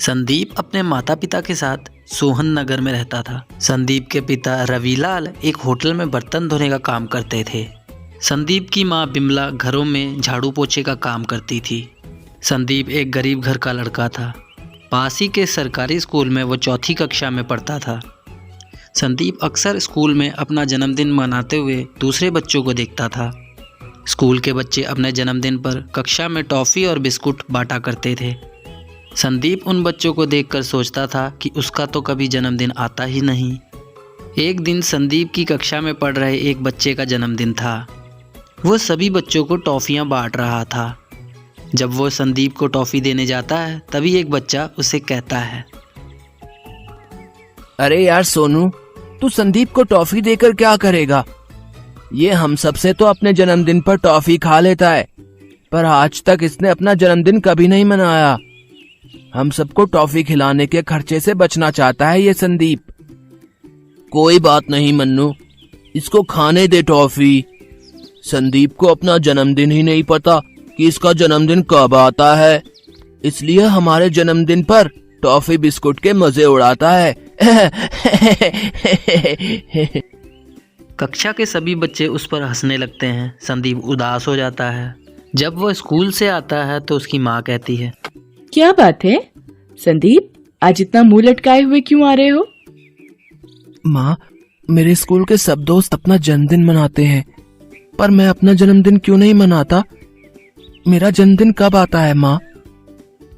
संदीप अपने माता पिता के साथ सोहन नगर में रहता था। संदीप के पिता रविलाल एक होटल में बर्तन धोने का काम करते थे। संदीप की माँ बिमला घरों में झाड़ू पोछे का काम करती थी। संदीप एक गरीब घर का लड़का था। पास ही के सरकारी स्कूल में वो चौथी कक्षा में पढ़ता था। संदीप अक्सर स्कूल में अपना जन्मदिन मनाते हुए दूसरे बच्चों को देखता था। स्कूल के बच्चे अपने जन्मदिन पर कक्षा में टॉफ़ी और बिस्कुट बांटा करते थे। संदीप उन बच्चों को देखकर सोचता था कि उसका तो कभी जन्मदिन आता ही नहीं। एक दिन संदीप की कक्षा में पढ़ रहे एक बच्चे का जन्मदिन था। वो सभी बच्चों को टॉफ़ियाँ बांट रहा था। जब वो संदीप को टॉफ़ी देने जाता है तभी एक बच्चा उसे कहता है, अरे यार सोनू, तू संदीप को टॉफी देकर क्या करेगा? ये हम सबसे तो अपने जन्मदिन पर टॉफी खा लेता है, पर आज तक इसने अपना जन्मदिन कभी नहीं मनाया। हम सबको टॉफी खिलाने के खर्चे से बचना चाहता है ये संदीप। कोई बात नहीं मन्नू, इसको खाने दे टॉफी। संदीप को अपना जन्मदिन ही नहीं पता कि इसका जन्मदिन कब आता है, इसलिए हमारे जन्मदिन पर टॉफी बिस्कुट के मजे उड़ाता है। कक्षा के सभी बच्चे उस पर हंसने लगते हैं। संदीप उदास हो जाता है। जब वो स्कूल से आता है तो उसकी माँ कहती है, क्या बात है संदीप, आज इतना मुंह लटकाए हुए क्यों आ रहे हो? माँ, मेरे स्कूल के सब दोस्त अपना जन्मदिन मनाते हैं, पर मैं अपना जन्मदिन क्यों नहीं मनाता? मेरा जन्मदिन कब आता है माँ?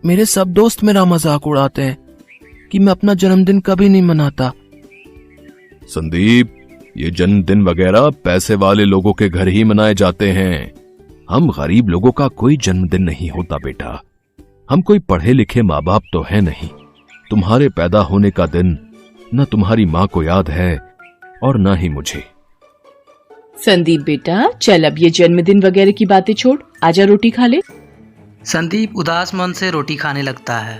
मेरे सब दोस्त मेरा मजाक उड़ाते हैं कि मैं अपना जन्मदिन कभी नहीं मनाता। संदीप, ये जन्मदिन वगैरह पैसे वाले लोगों के घर ही मनाए जाते हैं। हम गरीब लोगों का कोई जन्मदिन नहीं होता बेटा। हम कोई पढ़े लिखे माँ बाप तो है नहीं। तुम्हारे पैदा होने का दिन न तुम्हारी माँ को याद है और न ही मुझे। संदीप बेटा, चल अब ये जन्मदिन वगैरह की बातें छोड़, आजा रोटी खा ले। संदीप उदास मन से रोटी खाने लगता है,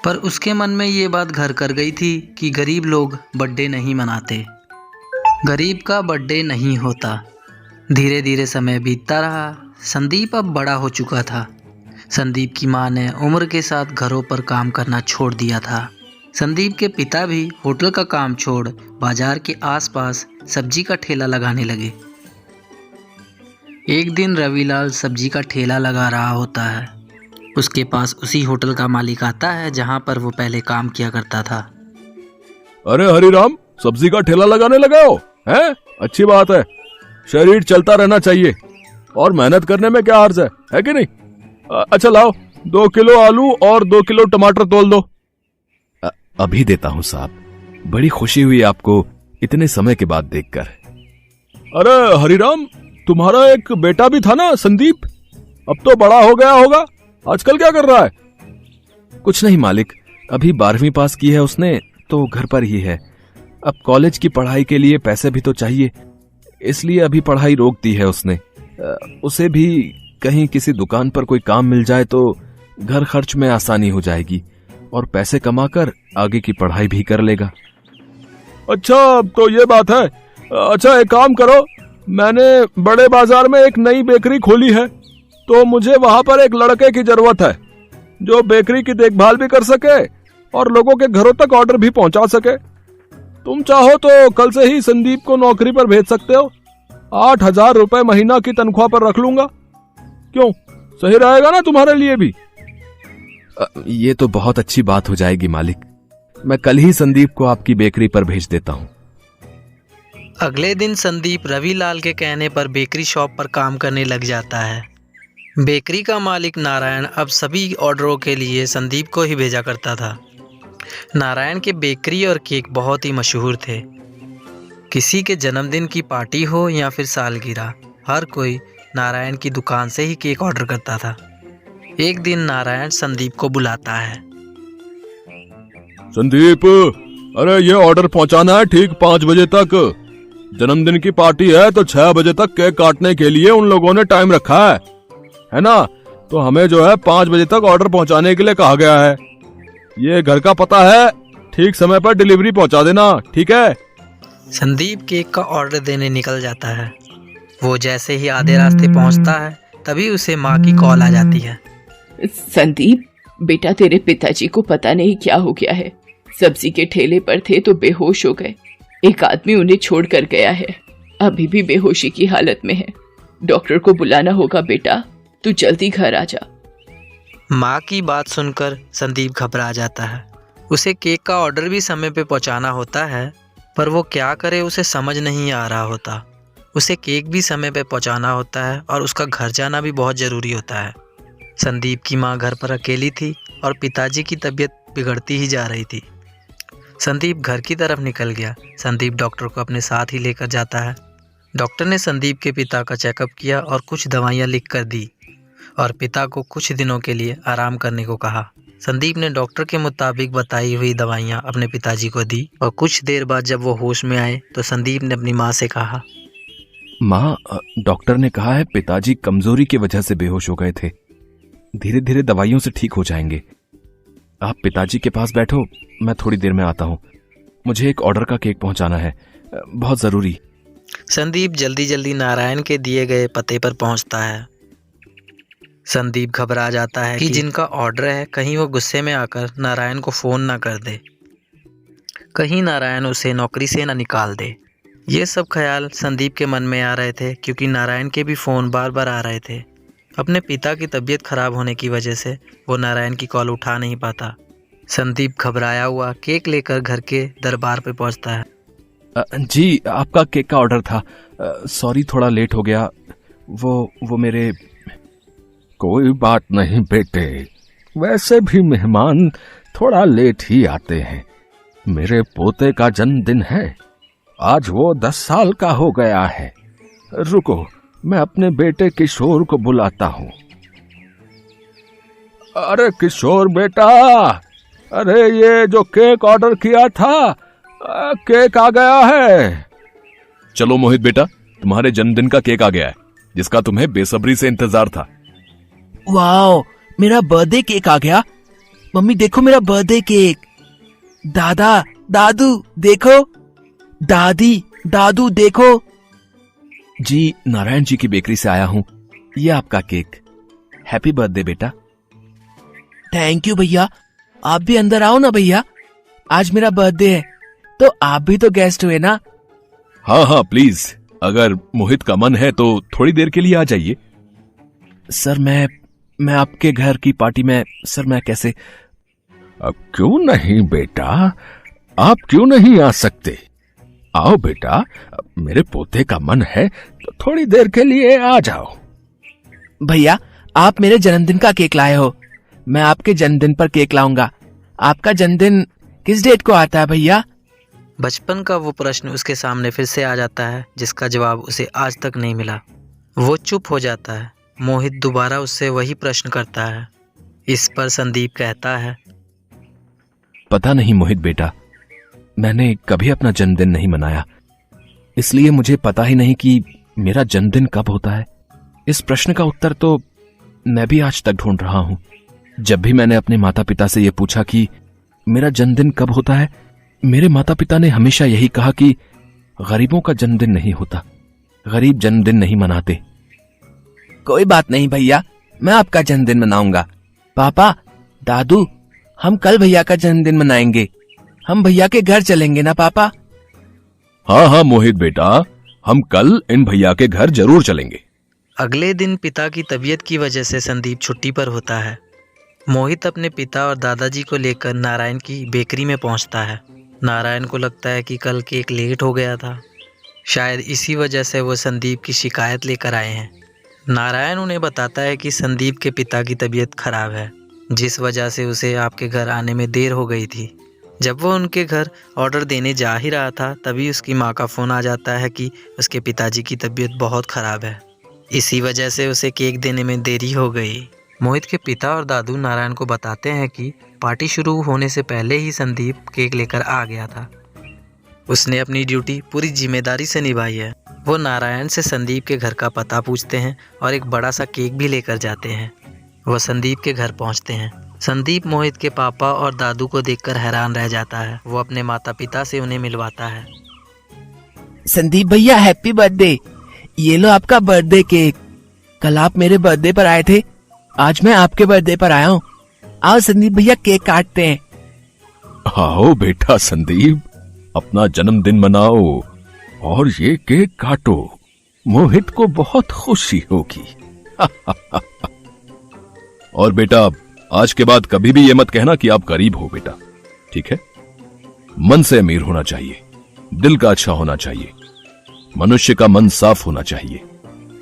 पर उसके मन में ये बात घर कर गई थी कि गरीब लोग बर्थडे नहीं मनाते। गरीब का बर्थडे नहीं होता। धीरे धीरे समय बीतता रहा। संदीप अब बड़ा हो चुका था। संदीप की माँ ने उम्र के साथ घरों पर काम करना छोड़ दिया था। संदीप के पिता भी होटल का काम छोड़ बाजार के आसपास सब्जी का ठेला लगाने लगे। एक दिन रविलाल सब्जी का ठेला लगा रहा होता है। उसके पास उसी होटल का मालिक आता है जहां पर वो पहले काम किया करता था। अरे हरिराम, सब्जी का ठेला लगाने लगे हो? हैं? अच्छी बात है। शरीर चलता रहना चाहिए और मेहनत करने में क्या हर्ज है कि नहीं? अच्छा लाओ, 2 किलो आलू और 2 किलो टमाटर तोल दो। अभी देता हूँ साहब। बड़ी खुशी हुई आपको इतने समय के बाद देखकर। अरे हरिराम, तुम्हारा एक बेटा भी था ना संदीप? अब तो बड़ा हो गया होगा। आजकल क्या कर रहा है? कुछ नहीं मालिक, अभी 12वीं पास की है उसने, तो घर पर ही है। अब कॉलेज की पढ़ाई के लिए पैसे भी तो चाहिए, इसलिए अभी पढ़ाई रोक दी है उसने। उसे भी कहीं किसी दुकान पर कोई काम मिल जाए तो घर खर्च में आसानी हो जाएगी और पैसे कमाकर आगे की पढ़ाई भी कर लेगा। अच्छा, तो ये बात है। अच्छा, एक काम करो, मैंने बड़े बाजार में एक नई बेकरी खोली है, तो मुझे वहां पर एक लड़के की जरूरत है जो बेकरी की देखभाल भी कर सके और लोगों के घरों तक ऑर्डर भी पहुंचा सके। तुम चाहो तो कल से ही संदीप को नौकरी पर भेज सकते हो। 8,000 रुपए महीना की तनख्वाह पर रख लूंगा। क्यों, सही रहेगा ना तुम्हारे लिए भी? ये तो बहुत अच्छी बात हो जाएगी मालिक। मैं कल ही संदीप को आपकी बेकरी पर भेज देता हूँ। अगले दिन संदीप रविलाल के कहने पर बेकरी शॉप पर काम करने लग जाता है। बेकरी का मालिक नारायण अब सभी ऑर्डरों के लिए संदीप को ही भेजा करता था। नारायण के बेकरी और केक बहुत ही मशहूर थे। किसी के जन्मदिन की पार्टी हो या फिर सालगिरह, हर कोई नारायण की दुकान से ही केक ऑर्डर करता था। एक दिन नारायण संदीप को बुलाता है। संदीप, अरे ये ऑर्डर पहुंचाना है ठीक 5 बजे तक। जन्मदिन की पार्टी है तो 6 बजे तक केक काटने के लिए उन लोगों ने टाइम रखा है ना? तो हमें जो है 5 बजे तक ऑर्डर पहुंचाने के लिए कहा गया है। ये घर का पता है, ठीक समय पर डिलीवरी पहुंचा देना, ठीक है? संदीप केक का ऑर्डर देने निकल जाता है। वो जैसे ही आधे रास्ते पहुंचता है तभी उसे माँ की कॉल आ जाती है। संदीप, बेटा तेरे पिताजी को पता नहीं क्या हो गया है, सब्जी के ठेले पर थे तो बेहोश हो गए। एक आदमी उन्हें छोड़ कर गया है, अभी भी बेहोशी की हालत में है। डॉक्टर को बुलाना होगा बेटा, तू जल्दी घर आ जा। माँ की बात सुनकर संदीप घबरा जाता है। उसे केक का ऑर्डर भी समय पे पहुंचाना होता है, पर वो क्या करे उसे समझ नहीं आ रहा होता। उसे केक भी समय पे पहुंचाना होता है और उसका घर जाना भी बहुत ज़रूरी होता है। संदीप की माँ घर पर अकेली थी और पिताजी की तबीयत बिगड़ती ही जा रही थी। संदीप घर की तरफ निकल गया। संदीप डॉक्टर को अपने साथ ही लेकर जाता है। डॉक्टर ने संदीप के पिता का चेकअप किया और कुछ दवाइयाँ लिख कर दी और पिता को कुछ दिनों के लिए आराम करने को कहा। संदीप ने डॉक्टर के मुताबिक बताई हुई दवाइयाँ अपने पिताजी को दी और कुछ देर बाद जब वो होश में आए तो संदीप ने अपनी माँ से कहा, माँ, डॉक्टर ने कहा है पिताजी कमजोरी की वजह से बेहोश हो गए थे, धीरे धीरे दवाइयों से ठीक हो जाएंगे। आप पिताजी के पास बैठो, मैं थोड़ी देर में आता हूँ। मुझे एक ऑर्डर का केक पहुँचाना है, बहुत ज़रूरी। संदीप जल्दी जल्दी नारायण के दिए गए पते पर पहुँचता है। संदीप घबरा जाता है कि जिनका ऑर्डर है कहीं वो गुस्से में आकर नारायण को फ़ोन ना कर दे, कहीं नारायण उसे नौकरी से ना निकाल दे। ये सब ख्याल संदीप के मन में आ रहे थे क्योंकि नारायण के भी फ़ोन बार बार आ रहे थे। अपने पिता की तबीयत खराब होने की वजह से वो नारायण की कॉल उठा नहीं पाता। संदीप घबराया हुआ केक लेकर घर के दरबार पे पहुंचता है। जी, आपका केक का ऑर्डर था। सॉरी, थोड़ा लेट हो गया। वो मेरे। कोई बात नहीं बेटे, वैसे भी मेहमान थोड़ा लेट ही आते हैं। मेरे पोते का जन्मदिन है, आज वो 10 साल का हो गया है। रुको, मैं अपने बेटे किशोर को बुलाता हूँ। अरे किशोर बेटा, अरे ये जो केक ऑर्डर किया था, केक आ गया है। चलो मोहित बेटा, तुम्हारे जन्मदिन का केक आ गया है, जिसका तुम्हें बेसब्री से इंतजार था। वाओ, मेरा बर्थडे केक आ गया। मम्मी देखो मेरा बर्थडे केक। दादा, दादू देखो। दादी, दादू देखो। जी, नारायण जी की बेकरी से आया हूं, ये आपका केक। हैप्पी बर्थडे बेटा। थैंक यू भैया। आप भी अंदर आओ ना भैया, आज मेरा बर्थडे है तो आप भी तो गेस्ट हुए ना। हाँ हाँ प्लीज, अगर मोहित का मन है तो थोड़ी देर के लिए आ जाइए। सर मैं आपके घर की पार्टी में, सर मैं कैसे? क्यों नहीं बेटा, आप क्यों नहीं आ सकते? आओ बेटा, मेरे पोते का मन है तो थोड़ी देर के लिए आ जाओ। भैया, आप मेरे जन्मदिन का केक लाए हो, मैं आपके जन्मदिन पर केक लाऊंगा। आपका जन्मदिन किस डेट को आता है भैया? बचपन का वो प्रश्न उसके सामने फिर से आ जाता है, जिसका जवाब उसे आज तक नहीं मिला। वो चुप हो जाता है। मोहित दोबारा उससे वही प्रश्न करता है। इस पर संदीप कहता है, पता नहीं मोहित बेटा, मैंने कभी अपना जन्मदिन नहीं मनाया, इसलिए मुझे पता ही नहीं कि मेरा जन्मदिन कब होता है। इस प्रश्न का उत्तर तो मैं भी आज तक ढूंढ रहा हूं। जब भी मैंने अपने माता पिता से यह पूछा कि मेरा जन्मदिन कब होता है, मेरे माता पिता ने हमेशा यही कहा कि गरीबों का जन्मदिन नहीं होता, गरीब जन्मदिन नहीं मनाते। कोई बात नहीं भैया, मैं आपका जन्मदिन मनाऊंगा। पापा, दादू, हम कल भैया का जन्मदिन मनाएंगे। हम भैया के घर चलेंगे ना पापा? हाँ हाँ मोहित बेटा, हम कल इन भैया के घर जरूर चलेंगे। अगले दिन पिता की तबीयत की वजह से संदीप छुट्टी पर होता है। मोहित अपने पिता और दादाजी को लेकर नारायण की बेकरी में पहुंचता है। नारायण को लगता है कि कल केक लेट हो गया था, शायद इसी वजह से वो संदीप की शिकायत लेकर आए हैं। नारायण उन्हें बताता है कि संदीप के पिता की तबीयत खराब है, जिस वजह से उसे आपके घर आने में देर हो गई थी। जब वो उनके घर ऑर्डर देने जा ही रहा था, तभी उसकी माँ का फ़ोन आ जाता है कि उसके पिताजी की तबीयत बहुत ख़राब है। इसी वजह से उसे केक देने में देरी हो गई। मोहित के पिता और दादू नारायण को बताते हैं कि पार्टी शुरू होने से पहले ही संदीप केक लेकर आ गया था। उसने अपनी ड्यूटी पूरी जिम्मेदारी से निभाई है। वो नारायण से संदीप के घर का पता पूछते हैं और एक बड़ा सा केक भी लेकर जाते हैं। वो संदीप के घर पहुंचते हैं। संदीप मोहित के पापा और दादू को देखकर हैरान रह जाता है। वो अपने माता पिता से उन्हें मिलवाता है। संदीप भैया, हैप्पी बर्थडे। ये लो आपका बर्थडे केक। कल आप मेरे बर्थडे पर आए थे, आज मैं आपके बर्थडे पर आया हूँ। आओ संदीप भैया केक काटते हैं। आओ बेटा संदीप, अपना जन्मदिन मनाओ और ये केक काटो। मोहित को बहुत खुशी होगी। और बेटा, आज के बाद कभी भी ये मत कहना कि आप गरीब हो बेटा, ठीक है? मन से अमीर होना चाहिए, दिल का अच्छा होना चाहिए, मनुष्य का मन साफ होना चाहिए,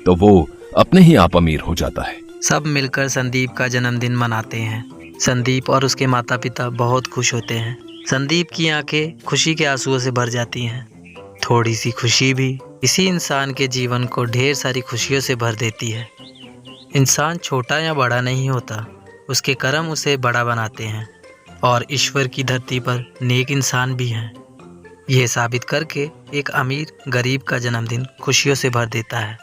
तो वो अपने ही आप अमीर हो जाता है। सब मिलकर संदीप का जन्मदिन मनाते हैं। संदीप और उसके माता पिता बहुत खुश होते हैं। संदीप की आंखें खुशी के आंसुओं से भर जाती हैं। थोड़ी सी खुशी भी इसी इंसान के जीवन को ढेर सारी खुशियों से भर देती है। इंसान छोटा या बड़ा नहीं होता, उसके कर्म उसे बड़ा बनाते हैं और ईश्वर की धरती पर नेक इंसान भी हैं। यह साबित करके एक अमीर गरीब का जन्मदिन खुशियों से भर देता है।